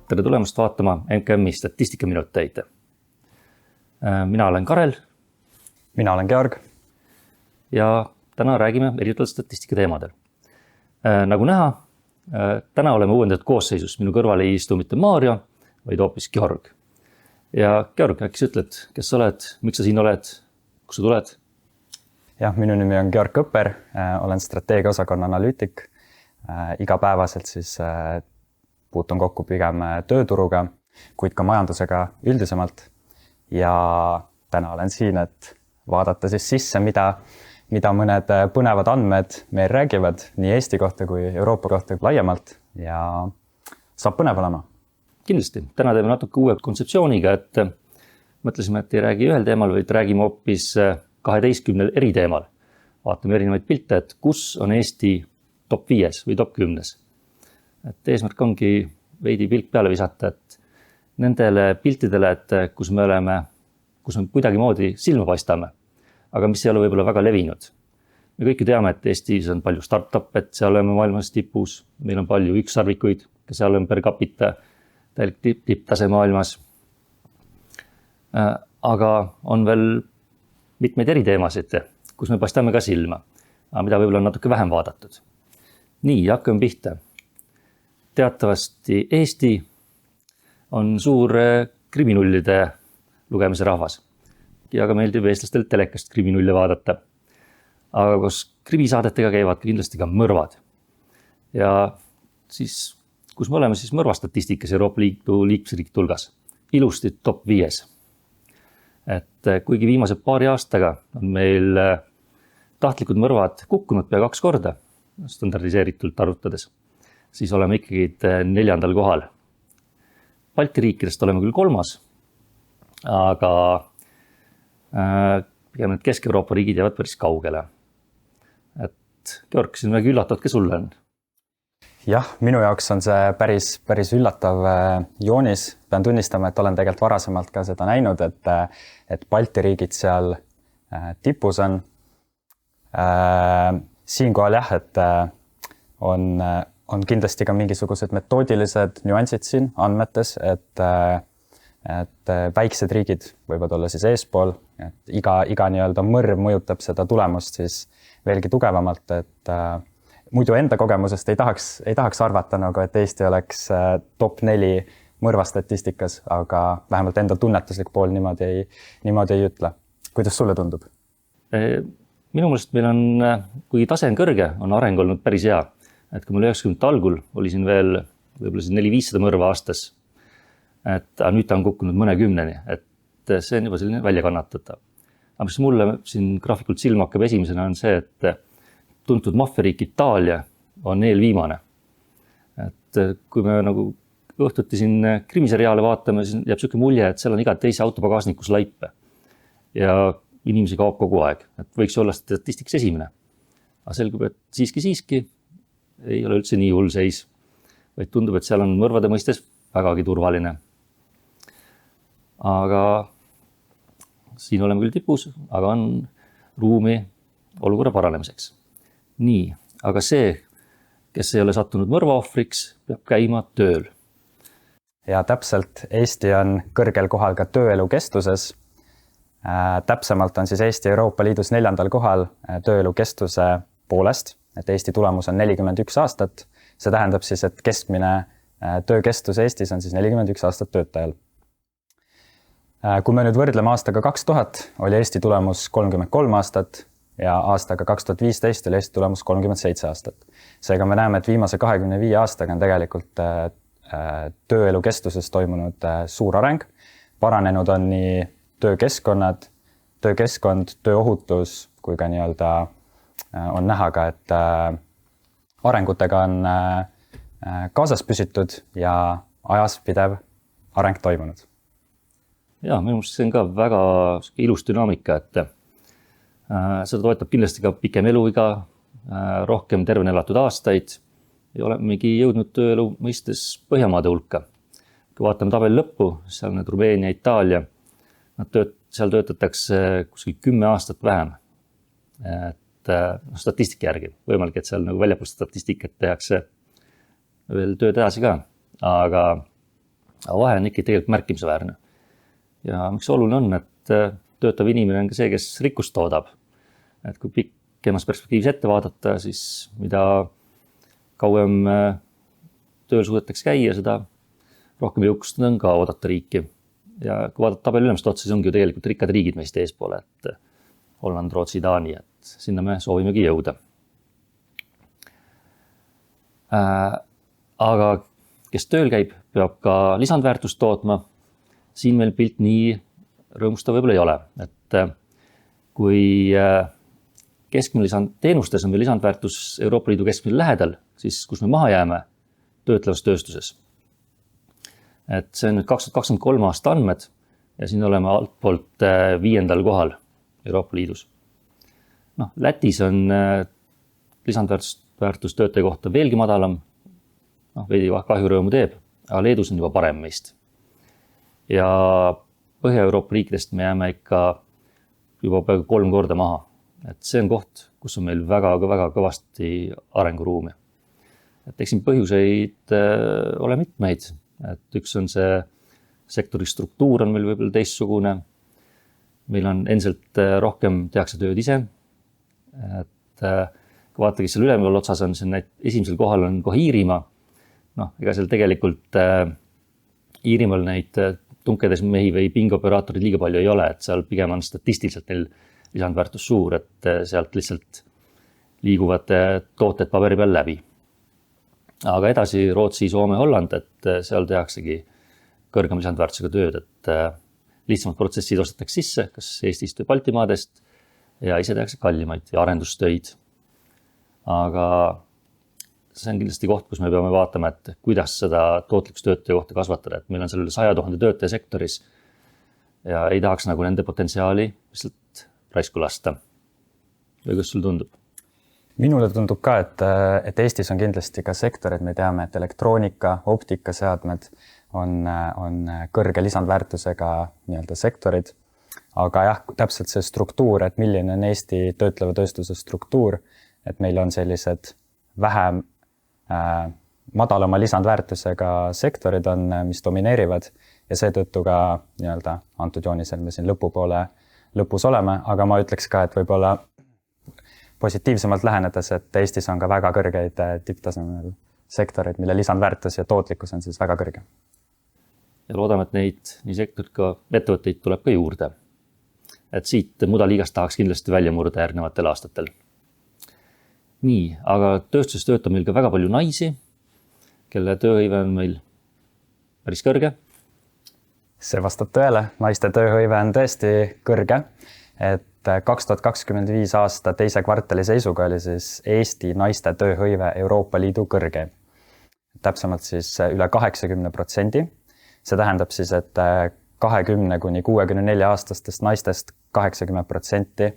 tere tulemast vaatama MKM-i statistikaminuteid. Mina olen Karel. Mina olen Georg. Ja täna räägime erinevatel statistika teemadel. Nagu näha, täna oleme uuendatud koosseisus. Minu kõrval ei istu mitte Maarja, vaid hoopis Georg. Ja Georg, äkki sa ütled, kes sa oled, miks sa siin oled, kus sa tuled? Jah, minu nimi on Georg Kõpper, olen strateegiaosakonna analüütik. Igapäevaselt siis puutun kokku pigem tööturuga, kuid ka majandusega üldisemalt. Ja täna olen siin, et vaadata siis sisse, mida mõned põnevad andmed meil räägivad nii Eesti kohta kui Euroopa kohta laiemalt ja saab põnev olema. Kindlasti. Täna teeme natuke uue kontseptsiooniga, et mõtlesime, et ei räägi ühel teemal, vaid räägime hoopis 12 eri teemal. Vaatame erinevaid pilte, et kus on Eesti top 5 või top 10. Et eesmärk ongi veidi pilk peale visata, et nendele piltidele, et kus me kuidagi moodi silma paistame, aga mis ei ole võib-olla väga levinud. Me kõik teame, et Eestis on palju startup, et seal oleme maailmas tipus. Meil on palju ükssarvikuid, kes seal on per capita tipptase maailmas. Aga on veel mitmeid eri teemasid, kus me paistame ka silma, mida võib-olla on natuke vähem vaadatud. Nii, hakkame pihta. Teatavasti Eesti on suur kriminullide lugemise rahvas. Ja ka meeldib eestlastel telekast kriminulle vaadata. Aga kus krimisaadetega käivad kindlasti ka mõrvad. Ja siis, kus me oleme siis mõrvastatistikas Euroopa Liidu liikmesriikide hulgas. Ilusti top 5. Et kuigi viimase paari aastaga on meil tahtlikud mõrvad kukkunud pea 2 korda, standardiseeritult arvutades, siis oleme ikkagi 4. kohal. Balti riikidest oleme küll 3, aga pigem need Kesk-Euroopa riigid jäävad päris kaugele. Et Georg, siin väga üllatav, kes sulle on? Jah, minu jaoks on see päris üllatav joonis. Pean tunnistama, et olen tegelikult varasemalt ka seda näinud, et Balti riigid seal tipus on. Siinkohal jah, et on kindlasti ka mingisugused metoodilised nüansid siin andmetes, et väiksed riigid võivad olla siis eespool, et iga nii-öelda mõrv mõjutab seda tulemust siis veelgi tugevamalt, et muidu enda kogemusest ei tahaks arvata, nagu, et Eesti oleks top 4 mõrvastatistikas, aga vähemalt enda tunnetuslik pool niimoodi ei ütle. Kuidas sulle tundub? Minu meelest meil on, kui tase on kõrge, on areng olnud päris hea. Et kui mul 90 algul oli siin veel võib-olla 400-500 mõrva aastas, et nüüd ta on kukkunud mõne 10, et see on juba selline välja kannatatav. Aga mis mulle siin graafikult silma hakkab esimesena on see, et tuntud maffiariik Itaalia on eelviimane. Et kui me nagu õhtuti siin krimiseriaale vaatame, siis jääb selline mulje, et seal on iga teise autopagaasnikus laipe. Ja inimesi kaob kogu aeg. Et võiks olla statistiks esimene. Aga selgub, et siiski ei ole üldse nii hull seis. Vaid tundub, et seal on mõrvade mõistes vägagi turvaline. Aga siin oleme küll tipus, aga on ruumi olukorra paranemiseks. Nii, aga see, kes ei ole sattunud mõrvaohvriks, peab käima tööl. Ja täpselt, Eesti on kõrgel kohal ka tööelu kestuses. Täpsemalt on siis Eesti Euroopa Liidus 4. kohal tööelu kestuse poolest, et Eesti tulemus on 41 aastat. See tähendab siis, et keskmine töökestus Eestis on siis 41 aastat töötajal. Kui me nüüd võrdleme aastaga 2000, oli Eesti tulemus 33 aastat ja aastaga 2015 oli Eesti tulemus 37 aastat. Seega me näeme, et viimase 25 aastaga on tegelikult tööelu kestuses toimunud suur areng. Paranenud on nii töökeskkond, tööohutus, kui ka nii-öelda on näha ka, et arengutega on kaasas püsitud ja ajas pidev areng toimunud. Ja, minu meelest see on ka väga ilus dünaamika, et seda toetab kindlasti ka pikem eluiga, rohkem tervena elatud aastaid ja olemegi jõudnud tööelu mõistes Põhjamaade hulka. Kui vaatame tabeli lõppu, seal need Rumeenia, Itaalia, seal töötatakse kuskil 10 aastat vähem. Et statistika järgi, võimalik, et seal nagu väljapool statistikat tehakse veel tööd edasi ka, aga aga vahe on ikka tegelikult märkimisväärne. Ja miks oluline on, et töötav inimene on ka see, kes rikkust toodab. Et kui pikemas perspektiivis ette vaadata, siis mida kauem tööl suudetakse käia, seda rohkem jõukust on ka oodata riiki. Ja kui vaadata tabeli ülemist otsa, siis ongi ju tegelikult rikkad riigid meist eespoole, et Holland, Rootsi, Taani, et sinna me soovimegi jõuda. Aga kes tööl käib, peab ka lisandväärtust tootma. Siin meil pilt nii rõõmustav võib-olla ei ole. Et kui keskmine teenustes on meil lisandväärtus Euroopa Liidu keskmine lähedal, siis kus me maha jääme töötlevas tööstuses. Et see on nüüd 2023 aasta andmed ja siin oleme altpoolt 5. kohal Euroopa Liidus. Lätis on lisandväärtus töötaja kohta veelgi madalam, veidi kahjurõõmu teeb, aga Leedus on juba parem meist. Ja Põhja-Euroopa riikidest me jääme ikka juba peaaegu 3 korda maha. Et see on koht, kus on meil väga kõvasti arenguruumi. Et eks siin põhjuseid ole mitmeid. Et üks on see sektori struktuur on meil võib-olla teistsugune. Meil on endiselt rohkem tehakse tööd ise. Et kui vaatagi seal ülemal otsas on, esimesel kohal on kohe Iirimaa. Ega seal tegelikult Iirimaal neid tunkedes mehi või pingooperaatorid liiga palju ei ole, et seal pigem on statistiliselt neil lisandväärtus suur, et sealt lihtsalt liiguvad tooted paberi peal läbi. Aga edasi Rootsi, Soome, Holland, et seal tehaksegi kõrgem lisandväärtusega tööd, et lihtsamad protsessid ostetakse sisse, kas Eestist või Baltimaadest ja ise tehakse kallimaid ja arendustöid. Aga see on kindlasti koht, kus me peame vaatama, et kuidas seda tootlikus töötaja kohta kasvatada, et meil on seal üle 100 000 töötaja sektoris ja ei tahaks nagu nende potentsiaali lihtsalt raisku lasta. Või kuidas sul tundub? Minule tundub ka, et Eestis on kindlasti ka sektorid, me teame, et elektroonika, optikaseadmed on kõrge lisandväärtusega nii-öelda sektorid. Aga jah, täpselt see struktuur, et milline on Eesti töötleva tööstuse struktuur, et meil on sellised vähem madalama lisandväärtusega sektorid on, mis domineerivad ja seetõttu ka nii-öelda antud joonisel me siin lõpus oleme, aga ma ütleks ka, et võib-olla positiivsemalt lähenedes, et Eestis on ka väga kõrgeid tipptasemel sektorid, mille lisandväärtus ja tootlikkus on siis väga kõrge. Ja loodame, et neid nii sektorid ka ettevõtteid tuleb ka juurde. Et siit mudaliigast tahaks kindlasti välja murda järgnevatel aastatel. Nii, aga tööstuses töötab meil ka väga palju naisi, kelle tööhõive on meil päris kõrge. See vastab tõele, naiste tööhõive on tõesti kõrge, et 2025 aasta teise kvartali seisuga oli siis Eesti naiste tööhõive Euroopa Liidu kõrge. Täpsemalt siis üle 80%. See tähendab siis, et 20–64 aastastest naistest 80%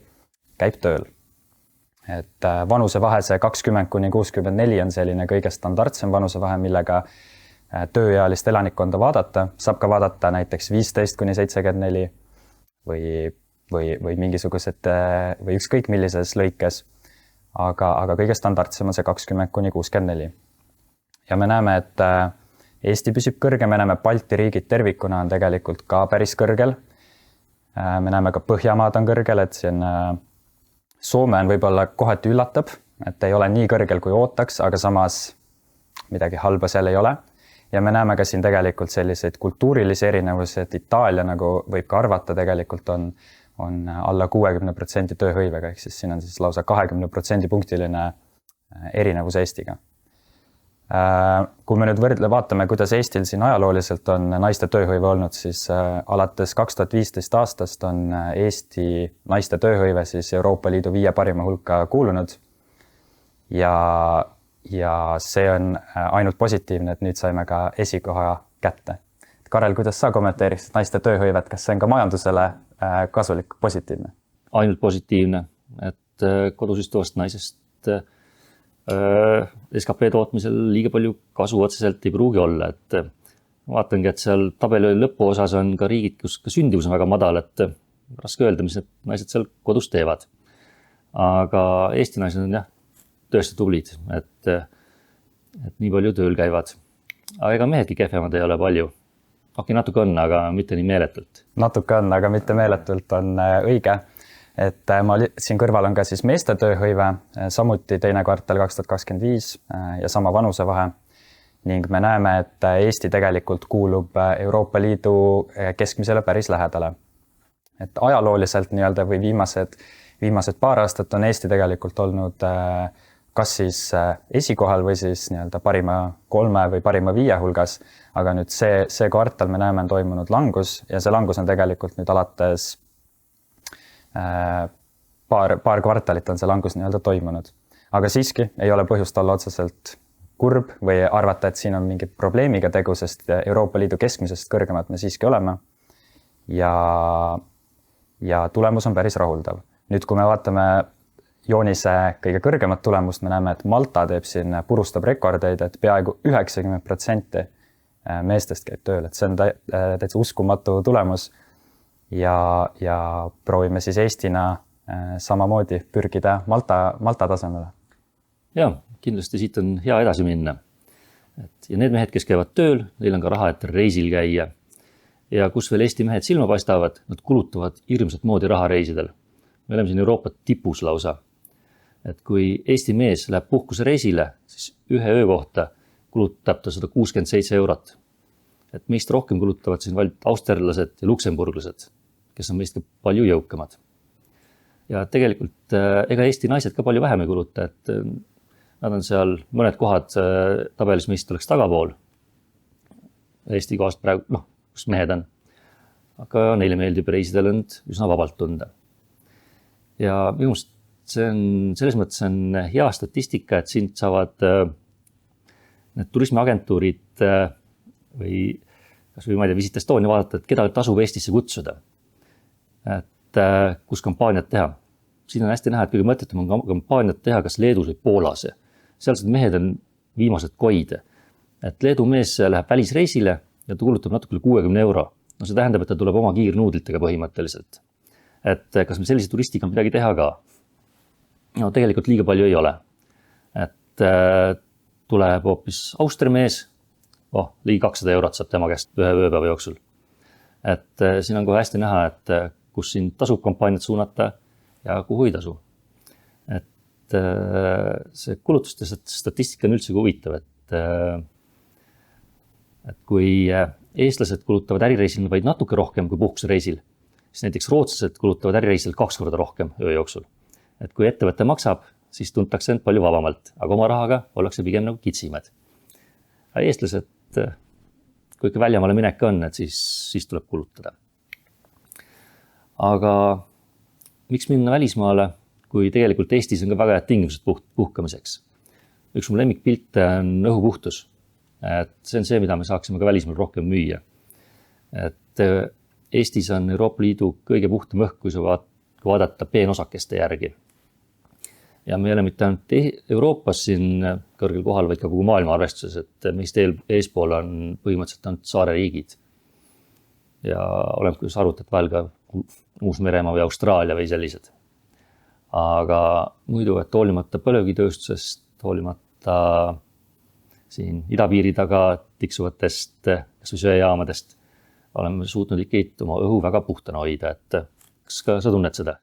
käib tööl. Et vanusevahe see 20–64 on selline kõige standardsem vanusevahe, millega tööealist elanikkonda vaadata. Saab ka vaadata näiteks 15–74 või mingisugused või ükskõik millises lõikes. Aga kõige standardsem on see 20–64. Ja me näeme, et Eesti püsib kõrge, me näeme Balti riigid tervikuna on tegelikult ka päris kõrgel. Me näeme ka Põhjamaad on kõrgel, et see on Soome on võib-olla kohati üllatab, et ei ole nii kõrgel kui ootaks, aga samas midagi halba seal ei ole. Ja me näeme ka siin tegelikult selliseid kultuurilisi erinevusi, et Itaalia, nagu võib ka arvata, tegelikult on alla 60% tööhõivega, ehk siis siin on siis lausa 20% punktiline erinevus Eestiga. Kui me nüüd vaatame, kuidas Eestil siin ajalooliselt on naiste tööhõive olnud, siis alates 2015 aastast on Eesti naiste tööhõive siis Euroopa Liidu 5 parima hulka kuulunud. Ja see on ainult positiivne, et nüüd saime ka esikoha kätte. Karel, kuidas sa kommenteeriksid naiste tööhõivet, kas see on ka majandusele kasulik, positiivne? Ainult positiivne, et kodus istuvast naisest SKP tootmisel liiga palju kasu otseselt ei pruugi olla, et vaatangi, et seal tabeli lõpuosas on ka riigid, kus ka sündivus on väga madal, et raske öelda, mis need naised seal kodus teevad. Aga Eesti naised on jah, tõesti tublid, et nii palju tööl käivad. Aga ega mehedki kehvemad ei ole palju. okei, natuke on, aga mitte nii meeletult. Natuke on, aga mitte meeletult on õige. Et ma siin kõrval on ka siis meeste tööhõive, samuti teine kvartal 2025 ja sama vanusevahe. Ning me näeme, et Eesti tegelikult kuulub Euroopa Liidu keskmisele päris lähedale. Et ajalooliselt nii-öelda või viimased paar aastat on Eesti tegelikult olnud kas siis esikohal või siis nii-öelda parima 3 või parima 5 hulgas. Aga nüüd see kvartal me näeme on toimunud langus ja see langus on tegelikult nüüd alates paar kvartalit on see langus nii-öelda toimunud. Aga siiski ei ole põhjust olla otseselt kurb või arvata, et siin on mingi probleemiga tegu, sest Euroopa Liidu keskmisest kõrgemad me siiski oleme. Ja tulemus on päris rahuldav. Nüüd, kui me vaatame joonise kõige kõrgemat tulemust, me näeme, et Malta teeb siin, purustab rekordeid, et peaaegu 90% meestest käib tööl. Et see on täitsa uskumatu tulemus. Ja proovime siis Eestina samamoodi pürgida Malta tasemele. Ja, kindlasti siit on hea edasi minna. Ja need mehed, kes käivad tööl, neil on ka raha, et reisil käia. Ja kus veel Eesti mehed silma paistavad, nad kulutavad hirmsat moodi raha reisidel. Me oleme siin Euroopa tipus lausa. Et kui Eesti mees läheb puhkuse reisile, siis ühe öö kohta kulutab ta 167 €. Et meist rohkem kulutavad siin vaid austerlased ja luksemburglased, kes on meist ka palju jõukamad. Ja tegelikult ega Eesti naised ka palju vähem ei kuluta, et nad on seal mõned kohad tabelis meist oleks tagapool. Eesti kohast praegu, kus mehed on. Aga neile meeldib reisidel end üsna vabalt tunda. Ja minu meelest selles mõttes on hea statistika, et siin saavad need turismiagentuurid või kas või ma ei tea, Visit Estonia vaadata, et keda tasub Eestisse kutsuda. Et kus kampaaniat teha. Siin on hästi näha, et kõige mõttetum on kampaaniat teha kas Leedus või Poolas. Sealsed mehed on viimased koide. Et Leedu mees läheb välisreisile ja ta kulutab natuke 60 €. No see tähendab, et ta tuleb oma kiirnuudlitega põhimõtteliselt. Et kas me sellise turistiga midagi teha ka? No tegelikult liiga palju ei ole. Et tuleb hoopis Austria mees, ligi 200 € saab tema käest ühe ööpäeva jooksul. Et siin on kohe hästi näha, et kus siin tasub kampaaniat suunata ja kuhu ei tasu. Et see kulutuste statistika on üldse huvitav, et kui eestlased kulutavad ärireisil vaid natuke rohkem kui puhkusereisil, siis näiteks rootslased kulutavad ärireisil 2 korda rohkem öö jooksul. Et kui ettevõte maksab, siis tuntakse end palju vabamalt, aga oma rahaga ollakse pigem nagu kitsimad. Eestlased, kui ikka väljamaale minek on, et siis tuleb kulutada. Aga miks minna välismaale, kui tegelikult Eestis on ka väga head tingimused puhkamiseks? Üks mu lemmikpilt on õhupuhtus. Et see on see, mida me saaksime ka välismaal rohkem müüa. Et Eestis on Euroopa Liidu kõige puhtam õhk, kui vaadata peenosakeste järgi. Ja me ei ole mitte ainult Euroopas siin kõrgel kohal, vaid ka kogu maailma arvestuses, et meist eespool on põhimõtteliselt ainult saareriigid. Ja oleme kus arvutat vahel ka Uus-Meremaa või Austraalia või sellised. Aga muidu, et hoolimata põlevkivitööstusest, hoolimata siin idapiiri taga tiksuvatest kas või söejaamadest, oleme suutnud ikka oma õhu väga puhtana hoida, et kas ka sa tunned seda?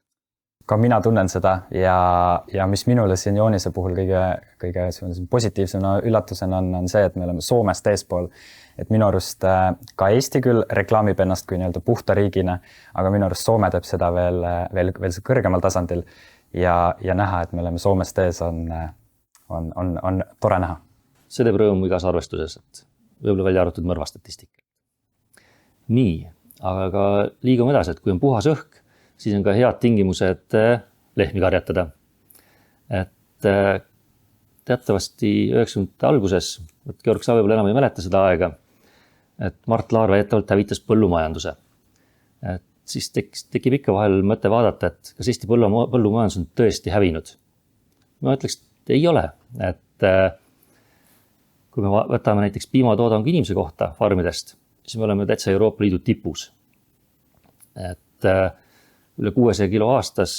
Ka mina tunnen seda ja mis minule siin joonise puhul kõige positiivsena üllatusena on see, et me oleme Soomest eespool. Et minu arust ka Eesti küll reklaamib ennast kui nii-öelda puhta riigina, aga minu arust Soome teeb seda veel kõrgemal tasandil ja näha, et me oleme Soomest ees on tore näha. See teeb rõõmu igas arvestuses, et võib-olla välja arvatud mõrva statistika. Nii, aga liigume edasi, et kui on puhas õhk, siis on ka head tingimused lehmi karjatada. Et teatavasti 90. alguses, Georg, sa võib-olla enam ei mäleta seda aega, et Mart Laar väidetavalt hävitas põllumajanduse. Et siis tekib ikka vahel mõte vaadata, et kas Eesti põllumajandus on tõesti hävinud. Ma ütleks, et ei ole. Et kui me võtame näiteks piimatoodang inimese kohta farmidest, siis me oleme täitsa Euroopa Liidu tipus. Et üle 600 kilo aastas,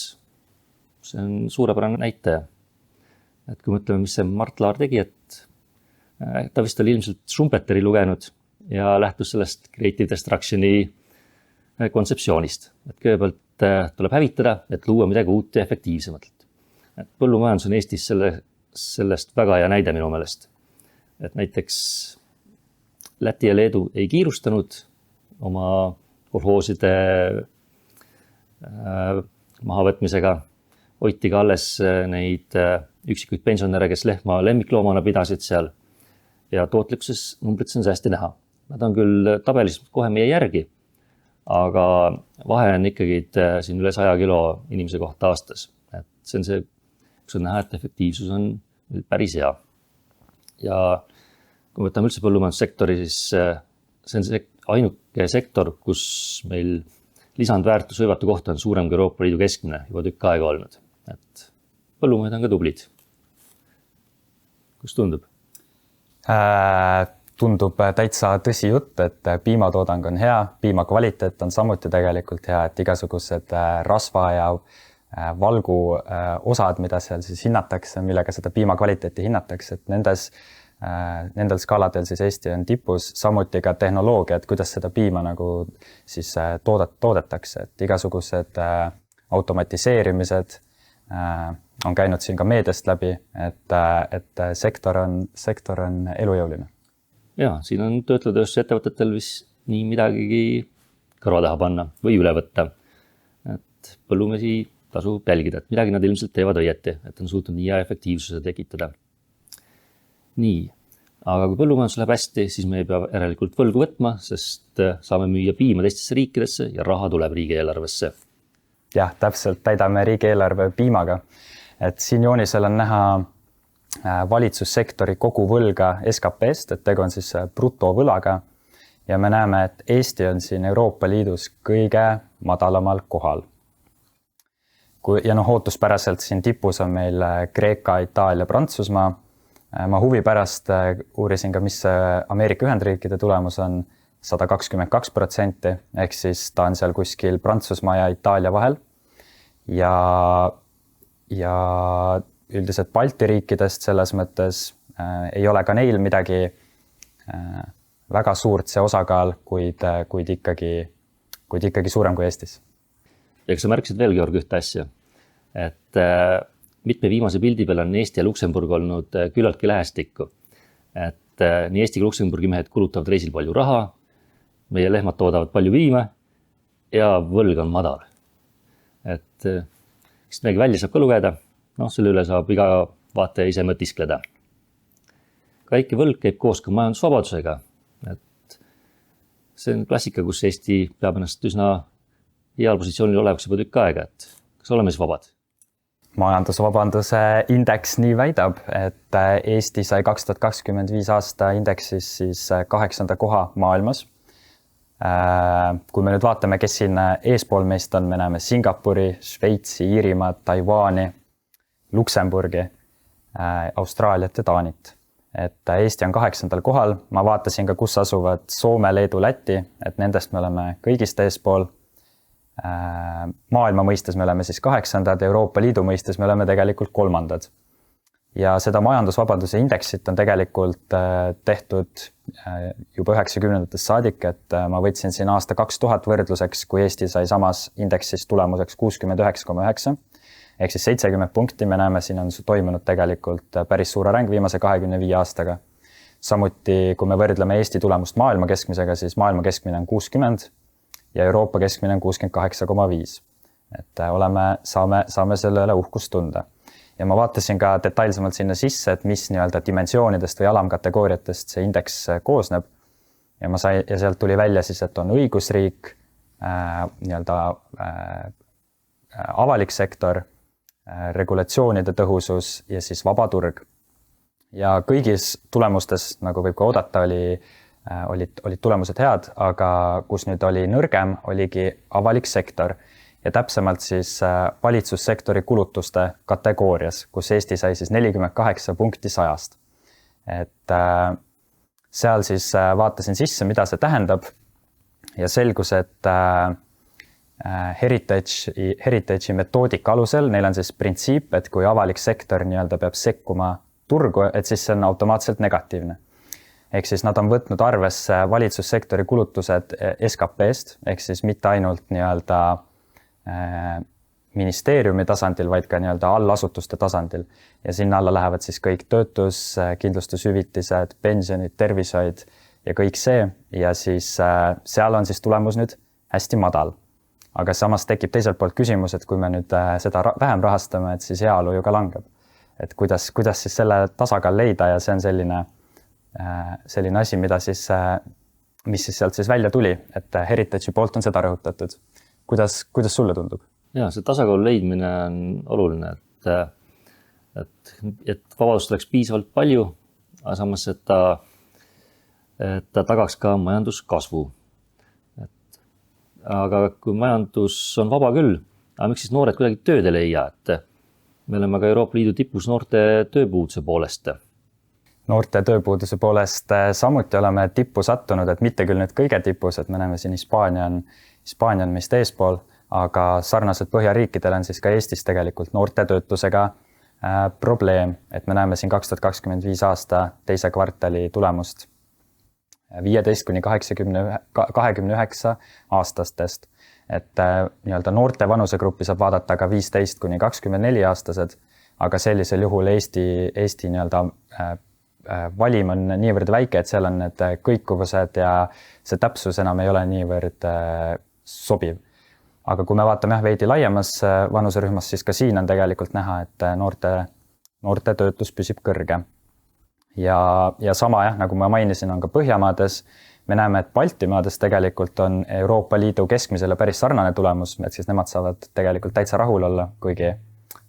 see on suurepärane näitaja. Et kui mõtleme, mis see Mart Laar tegi, et ta vist oli ilmselt Schumpeteri lugenud ja lähtus sellest creative destruction'i kontseptsioonist. Et kõigepealt tuleb hävitada, et luua midagi uut ja efektiivsemat. Et põllumajandus on Eestis sellest väga hea näide minu meelest. Et näiteks Läti ja Leedu ei kiirustanud oma kolhooside mahavõtmisega. Hoiti ka alles neid üksikuid pensionäre, kes lehma lemmikloomana pidasid seal. Ja tootlikkuses numbrites on see hästi näha. Nad on küll tabelis kohe meie järgi, aga vahe on ikkagi siin üle 100 kilo inimese kohta aastas. Et see on see, kus on näha, et efektiivsus on päris hea. Ja kui võtame üldse põllumajandussektori, siis see on see ainuke sektor, kus meil lisandväärtus võivatu kohta on suurem kui Euroopa Liidu keskmine juba tükk aega olnud. Et põllumehed on ka tublid. Kus tundub? Tundub täitsa tõsi jutt, et piimatoodang on hea, piima kvaliteet on samuti tegelikult hea, et igasugused rasva ja valgu osad, mida seal siis hinnatakse, millega seda piima kvaliteeti hinnatakse, et nendel skaaladel siis Eesti on tipus, samuti ka tehnoloogia, et kuidas seda piima nagu siis toodetakse, et igasugused automatiseerimised on käinud siin ka meediast läbi, et sektor on elujõuline. Ja, siin on töötletööstuse ettevõtetel vist nii midagigi kõrva taha panna või üle võtta. Et põllumesi tasub jälgida, et midagi nad ilmselt teevad õieti, et on suutnud nii hea efektiivsuse tekitada. Nii, aga kui põllumajandus läheb hästi, siis me ei pea järelikult võlgu võtma, sest saame müüa piima teistesse riikidesse ja raha tuleb riigieelarvesse. Jah, täpselt täidame riigieelarve piimaga. Et siin joonisel on näha valitsussektori kogu võlga SKP-st, et tegu on siis brutovõlaga ja me näeme, et Eesti on siin Euroopa Liidus kõige madalamal kohal. Ja ootuspäraselt siin tipus on meil Kreeka, Itaalia, Prantsusmaa. Ma huvi pärast uurisin ka, mis Ameerika Ühendriikide tulemus on 122%, ehk siis ta on seal kuskil Prantsusmaa ja Itaalia vahel. Ja üldiselt Balti riikidest selles mõttes ei ole ka neil midagi väga suurt see osakaal, kuid ikkagi suurem kui Eestis. Ja kas sa märkisid veel, Georg, ühte asja, et mitme viimase pildi peal on Eesti ja Luksemburg olnud küllaltki lähestikku. Et nii Eesti kui Luksemburgi mehed kulutavad reisil palju raha, meie lehmad toodavad palju piima ja võlg on madal. Et kes midagi välja saab ka lugeda, selle üle saab iga vaataja ise mõtiskleda. Väike võlg käib koos ka majandusvabadusega. Et see on klassika, kus Eesti peab ennast üsna heal positsioonil olevaks juba tükk aega, et kas oleme siis vabad? Majandusvabanduse indeks nii väidab, et Eesti sai 2025 aasta indeksis siis 8. koha maailmas. Kui me nüüd vaatame, kes siin eespool meist on, me näeme Singapuri, Šveitsi, Iirimaa, Taiwaani, Luksemburgi, Austraaliat ja Taanit. Et Eesti on 8. kohal. Ma vaatasin ka, kus asuvad Soome, Leedu, Läti, et nendest me oleme kõigist eespool. Maailma mõistes me oleme siis 8. Euroopa Liidu mõistes me oleme tegelikult 3. Ja seda majandusvabaduse indeksit on tegelikult tehtud juba 90-ndatest saadik, et ma võtsin siin aasta 2000 võrdluseks, kui Eesti sai samas indeksis tulemuseks 69,9. Ehk siis 70 punkti me näeme, siin on toimunud tegelikult päris suur areng viimase 25 aastaga. Samuti, kui me võrdleme Eesti tulemust maailma keskmisega, siis maailma keskmine on 60 ja Euroopa keskmine on 68,5. Et saame selle üle uhkust tunda. Ja ma vaatasin ka detailsemalt sinna sisse, et mis nii-öelda dimensioonidest või alamkategooriatest see indeks koosneb. Ja sealt tuli välja siis, et on õigusriik, nii-öelda avalik sektor, regulatsioonide tõhusus ja siis vaba turg. Ja kõigis tulemustes, nagu võib ka oodata, olid tulemused head, aga kus nüüd oli nõrgem, oligi avalik sektor. Ja täpsemalt siis valitsussektori kulutuste kategoorias, kus Eesti sai siis 48 punkti 100. Et seal siis vaatasin sisse, mida see tähendab ja selgus, et Heritage'i metoodika alusel neil on siis printsiip, et kui avalik sektor nii-öelda peab sekkuma turgu, et siis see on automaatselt negatiivne. ehk siis nad on võtnud arvesse valitsussektori kulutused SKP-st, ehk siis mitte ainult nii-öelda ministeeriumi tasandil, vaid ka nii-öelda allasutuste tasandil. Ja sinna alla lähevad siis kõik töötus, kindlustushüvitised, pensionid, tervishoid ja kõik see. Ja siis seal on siis tulemus nüüd hästi madal. Aga samas tekib teiselt poolt küsimus, et kui me nüüd seda vähem rahastame, et siis heaolu ju ka langeb. Et kuidas siis selle tasakaal leida ja see on selline asi, mis siis sealt siis välja tuli, et Heritage'i poolt on seda rõhutatud. Kuidas sulle tundub? Ja, see tasakaalu leidmine on oluline, et vabadust oleks piisavalt palju, aga samas, et ta tagaks ka majanduskasvu. Aga kui majandus on vaba küll, aga miks siis noored kuidagi tööd ei leia, et me oleme ka Euroopa Liidu tipus noorte tööpuuduse poolest. Noorte tööpuuduse poolest samuti oleme tippu sattunud, et mitte küll nüüd kõige tipus, et me näeme siin Hispaania on meist eespool, aga sarnaselt Põhjariikidel on siis ka Eestis tegelikult noorte töötusega probleem, et me näeme siin 2025 aasta teise kvartali tulemust 15–29 aastastest, et nii-öelda noorte vanusegruppi saab vaadata ka 15–24 aastased, aga sellisel juhul Eesti nii-öelda valim on niivõrd väike, et seal on need kõikuvused ja see täpsus enam ei ole niivõrd sobiv. Aga kui me vaatame veidi laiemas vanuserühmas, siis ka siin on tegelikult näha, et noorte töötus püsib kõrge. Ja sama, nagu ma mainisin, on ka Põhjamaades. Me näeme, et Baltimaades tegelikult on Euroopa Liidu keskmisele päris sarnane tulemus, et siis nemad saavad tegelikult täitsa rahul olla, kuigi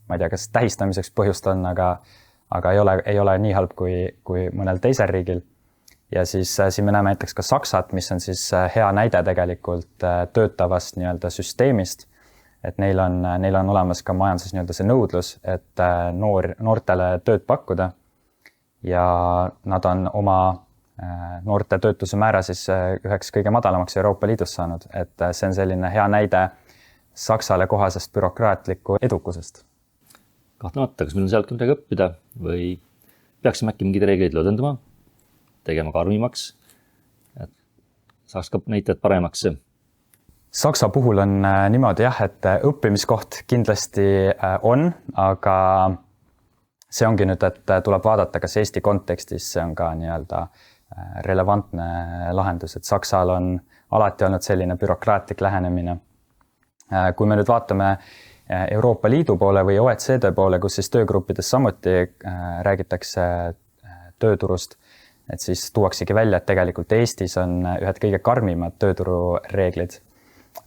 ma ei tea, kas tähistamiseks põhjust on, aga ei ole nii halb kui mõnel teisel riigil. Ja siis siin me näeme näiteks ka Saksat, mis on siis hea näide tegelikult töötavast nii-öelda süsteemist, et neil on olemas ka majanduses nii-öelda see nõudlus, et noortele tööd pakkuda. Ja nad on oma noorte töötuse määra siis üheks kõige madalamaks Euroopa Liidus saanud, et see on selline hea näide Saksale kohasest bürokraatliku edukusest. Kahtlemata, kas meil on sealt midagi õppida või peaksime äkki mingeid reegleid lõdvendama, tegema karmimaks, et saaks ka näitajad paremaks? Saksa puhul on niimoodi et õppimiskoht kindlasti on, aga see ongi nüüd, et tuleb vaadata, kas Eesti kontekstis see on ka nii-öelda relevantne lahendus, et Saksal on alati olnud selline bürokraatlik lähenemine. Kui me nüüd vaatame Euroopa Liidu poole või OECD poole, kus siis töögruppides samuti räägitakse tööturust, et siis tuuaksegi välja, et tegelikult Eestis on ühed kõige karmimad tööturureeglid.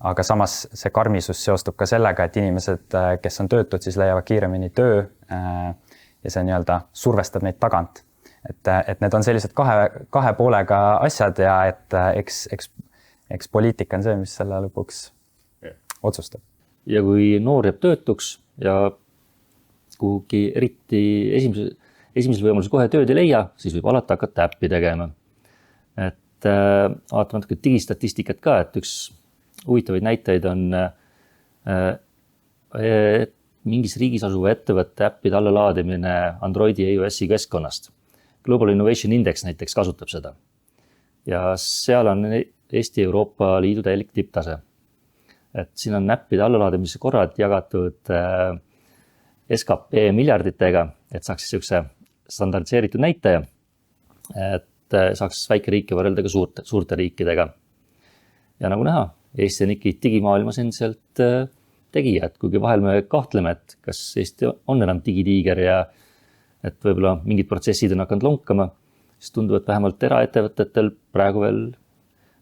Aga samas see karmisus seostub ka sellega, et inimesed, kes on töötud, siis leiavad kiiremini töö ja see nii-öelda survestab neid tagant. Et need on sellised kahe poolega asjad ja et eks poliitika on see, mis selle lõpuks otsustab. Ja kui noor jääb töötuks ja kuhugi eriti esimesel võimalusel kohe tööd ei leia, siis võib alati hakata äppi tegema. Et vaatame natuke digistatistikat ka, et üks huvitavaid näiteid on mingis riigis asuva ettevõtte äppide allalaadimine Androidi ja iOS-i keskkonnast. Global Innovation Index näiteks kasutab seda. Ja seal on Eesti Euroopa Liidu täielik tipptase. Et siin on äppide allalaadimise korrad jagatud SKP miljarditega, et saaks siis üks standardiseeritud näitaja, et saaks väike riike võrrelda ka suurte riikidega. Ja nagu näha, Eesti on ikka digimaailmas endiselt tegija, et kuigi vahel me kahtleme, et kas Eesti on enam digitiiger ja et võib-olla mingid protsessid on hakanud lonkama, siis tundub, et vähemalt eraettevõtetel praegu veel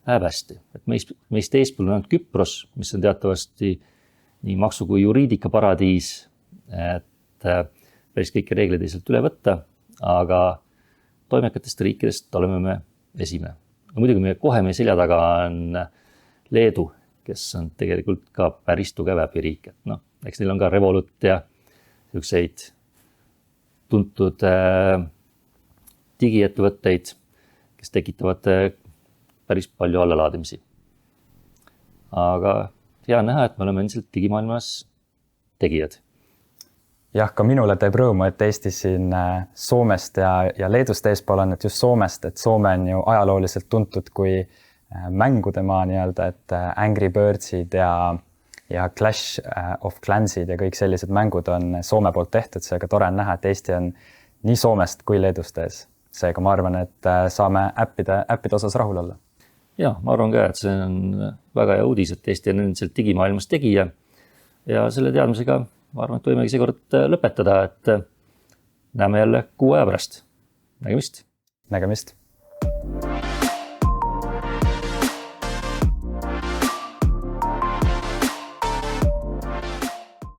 läheb hästi. Et meist eespool on Küpros, mis on teatavasti nii maksu kui juriidika paradiis, et päris kõiki reegleid ei sealt üle võtta, aga toimekatest riikidest oleme me esimene. Muidugi meie selja taga on Leedu, kes on tegelikult ka päris tugev äpiriik. Eks neil on ka Revolut ja selliseid tuntud digiettevõtteid, kes tekitavad päris palju allalaadimisi. Aga hea näha, et me oleme endiselt digimaailmas tegijad. jah, ka minule teeb rõõmu, et Eestis siin Soomest ja Leedust eespool on, et just Soomest, et Soome on ju ajalooliselt tuntud kui mängudemaa nii-öelda, et Angry Birdsid ja Clash of Clansid ja kõik sellised mängud on Soome poolt tehtud, seega tore on näha, et Eesti on nii Soomest kui Leedust ees. Seega ma arvan, et saame äppide osas rahul olla. Ja, ma arvan ka, et see on väga hea uudis, et Eesti on endiselt digimaailmas tegija ja selle teadmisega ma arvan, et võimegi seekord lõpetada, et näeme jälle 6 aja pärast. Nägemist! Nägemist!